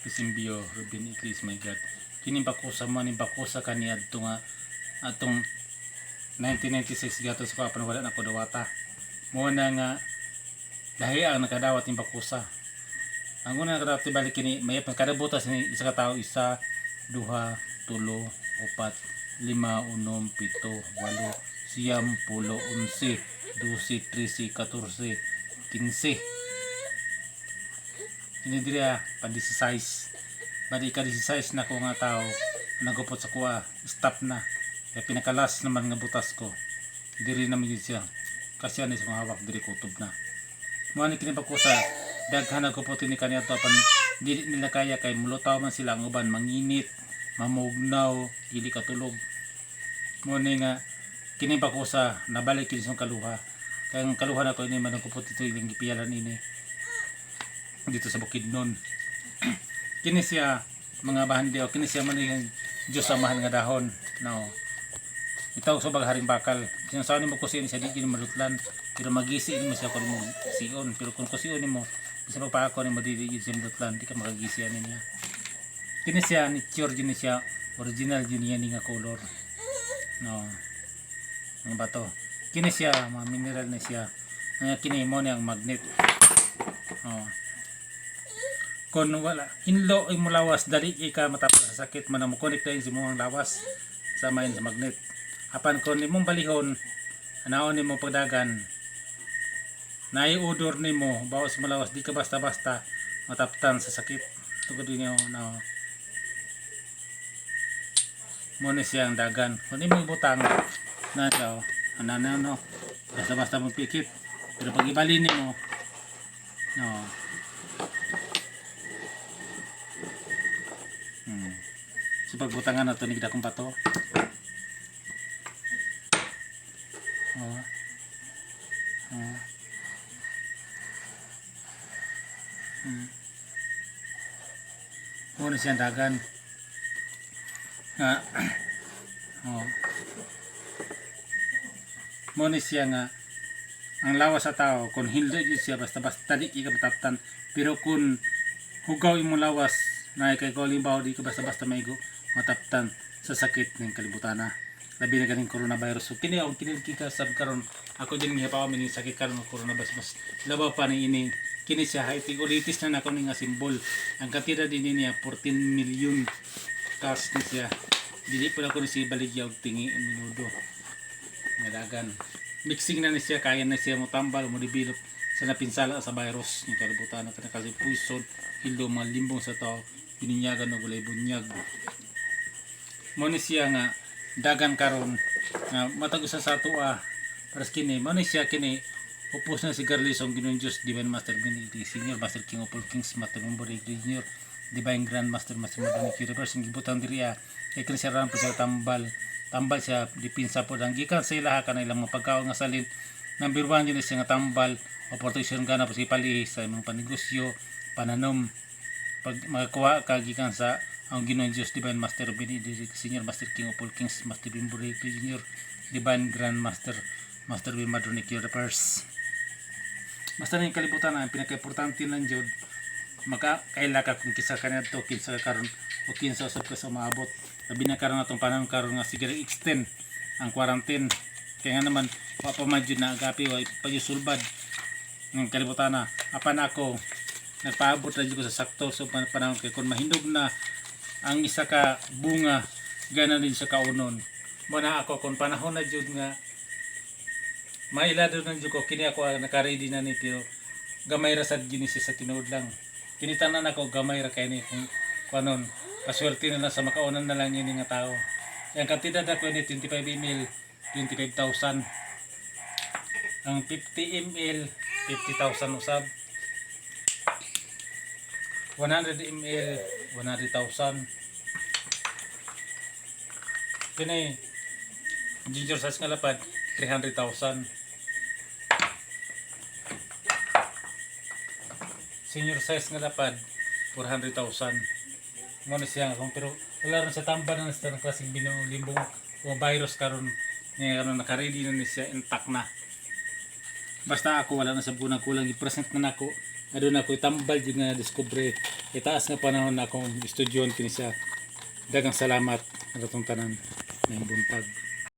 Isimbio Rubin Iklis my God. Kini bakusa man ni bakusa kani adto nga atong 1996 gato sa kapan wala na ko dawata. Mo na nga lahi ang nakadawat ni bakusa. Ang una nakadawat balik kini may kada butas ni isa ka tawo, 1, 2, 3, 4, 5, 6, 7, 8, 9, 10, 11, 12, 13, 14, 15. Ini diri pandi si size. Badi ka si size na ko nga tao nagupot sa kuha, stop na. Kaya pinakalas naman nga butas ko. Diri na medyo siya. Kasi ano sa hawak diri kutob na. Mo ani kini pa ko sa daghan nagupot ni kaniya to apan dili nila kaya kay mulutaw man sila ang uban manginit, mamugnaw, dili katulog. Mo ni nga kini pa ko sa nabalik kini sa kaluha. Kaya ang kaluha na to ini man nagupot ito yung gipiyalan ini dito sa Bukidnon. Kini siya mga bahandi o kini siya man yung Diyos samahan nga dahon. No. Itaw sa haring bakal. Sinasabi mo kusin siya di kini malutlan pero magisi mo siya kun mo sion pero kung kusion mo bisa pa ako ni mo di siya malutlan di ka magagisi ani niya. Kini siya nature din siya original din niya nga color. No. Ang bato. Kini siya mga mineral na siya. Nga kini mo ang magnet. Oh. Kung wala hinlo ay mulawas dali ka matapos sa sakit man mo connect din si mo ang lawas sa main sa magnet. Apan kon nimong balihon anaon nimo pagdagan naiudor nimo bawas mulawas di ka basta-basta mataptan sa sakit tugod niyo na mo ni siyang dagan kun nimo ibutang na daw anana no basta-basta mo pikit pero pag ibalin nimo no sa pagbutangan na ito ni Gidakong Bato. Muna siyang dagan. Muna siya nga ang lawas sa tao kung hindi siya basta-basta di ka mataptan pero kung hugaw mo lawas na kay ko limbaw di ka basta-basta maigo mataptan sa sakit ng kalibutan na labi na ganing coronavirus. So kini ang kinilkika sab karon ako din nga pa mini sakit karon ng coronavirus mas labaw pa ni ini kini siya ulitis na nako ni nga simbol ang katira din niya 14 million cash ni siya dili pa ko ni si baligyaw tingi minudo nga dagan mixing na ni siya kaya na siya mo tambal mo develop sa napinsala sa virus ng kalibutan na kasi puison hildo mga limbong sa tao bininyagan og walay bunyag. Mo ni siya nga dagan karon nga matag usa sa atoa para kini mo ni siya kini upos na si Garlison Ginoong Diyos Divine Master Benedict Senior Master King of all Kings Master Umborig Junior Divine Grand Master Master Madonna Universe ang gibutang diri kay kini siya ran pa siya tambal siya dipinsa po ang gikan sa ilaha kanang ilang mapagkaon nga salin number 1 yun siya nga tambal o protection kana pa si pali sa imong panegosyo pananom pag makakuha ka gikan sa ang Ginoong Diyos Divine Master Benedict Senior Master King of all Kings Master Umborig Junior Divine Grand Master Master Madonna Universe. Basta na yung kalibutan ang pinaka-importante lang Jod makaila ka kung kisa ka na ito kinsa karon o kinsa usap ka sa maabot sabi na karon atong panahon karon nga sige extend ang quarantine kaya nga naman wapamadyo na agapi wa payusulbad ng kalibutan na apan ako nagpaabot na ko sa sakto so panahon kay kung mahindog na ang isa ka bunga gana din sa kaunon mo na ako kung panahon na Jud nga mailado na Jud ko kini ako naka-ready na ni pero gamay ra sad ginis sa tinuod lang kini tanan ako gamay ra kay ni kung kanon paswerte na lang sa makaunan na lang yun nga tao yang kantidad ako ni 25 ml 25,000 ang 50 ml 50,000 usab 100 ml 100,000 kini ginger size nga lapad 300,000 senior size nga lapad 400,000 mo na siya pero wala rin sa tamba na sa klaseng limbong o virus karon ngayon naka-ready na siya intact na basta ako wala na sa bunang kulang i-present na nako adun ako tambal jud nga discovery itaas nga panahon na akong estudyon kini siya. Daghang salamat sa atong tanan ngayong buntag.